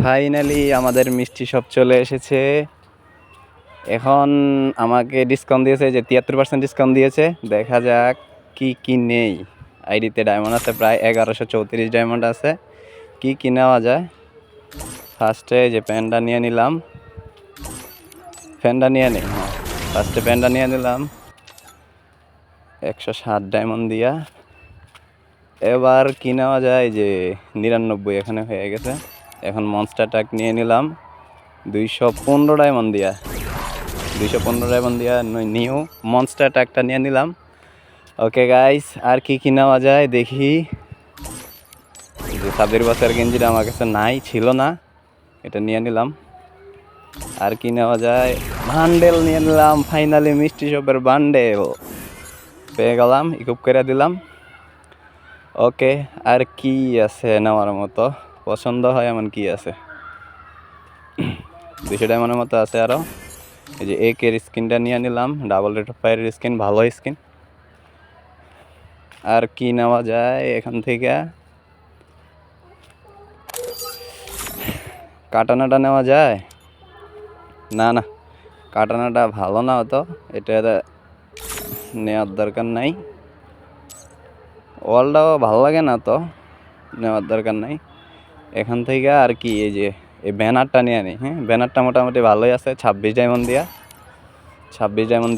Finally আমাদের মিষ্টি সব চলে এসেছে। এখন আমাকে ডিসকাউন্ট দিয়েছে, যে 73% ডিসকাউন্ট দিয়েছে। দেখা যাক কি কি নেই। আইডিতে ডায়মন্ড আছে প্রায় 1134 ডায়মন্ড আছে। কি কি নেওয়া যায়? ফার্স্টে যে প্যান্ডা নিয়ে নিলাম, ফ্যানটা নিয়ে নিই। হ্যাঁ, ফার্স্টে প্যান্ডা নিয়ে নিলাম 107 ডায়মন্ড দিয়া। এবার কি নেওয়া যায়? যে 99 এখানে হয়ে গেছে। এখন মনস্টার ট্রাক নিয়ে নিলাম 215 ডায়মন্ড দিয়া। 215 ডায়মন্ড দিয়া নিউ মনস্টার ট্রাকটা নিয়ে নিলাম। ওকে গাইস, আর কি কি নেওয়া যায় দেখি। যে 26 বছর গেঞ্জিটা আমার কাছে নাই, ছিল না, এটা নিয়ে নিলাম। আর কি নেওয়া যায়? বান্ডেল নিয়ে নিলাম। ফাইনালি মিষ্টি শপের বান্ডেল পেয়ে গেলাম, ইকুপ করে দিলাম। ওকে, আর কি আছে নেওয়ার মতো? পছন্দ হয় এমন কি আছে? 200 ডায়মন্ডের মতো আছে আরও। এই যে একের স্কিনটা নিয়ে নিলাম, ডাবল রেট অফ ফায়ারের স্কিন, ভালো স্কিন। আর কি নেওয়া যায় এখান থেকে? কাটানাটা নেওয়া যায়? না না, কাটানাটা ভালো না হতো, এটা নেওয়ার দরকার নাই। ওয়ালটাও ভালো লাগে না তো, নেওয়ার দরকার নাই। এখান থেকে আর কি, এই যে এই ব্যানারটা নিয়ে নিই। হ্যাঁ, ব্যানারটা মোটামুটি ভালোই আছে। 26 ডায়মন্ড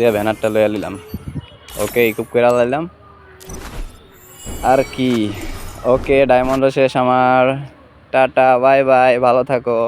দিয়া ব্যানারটা লইয়া নিলাম। ওকে, ইকুপ করে লাইলাম। আর কি? ওকে, ডায়মন্ডও শেষ আমার। টাটা, বাই বাই, ভালো থাকো।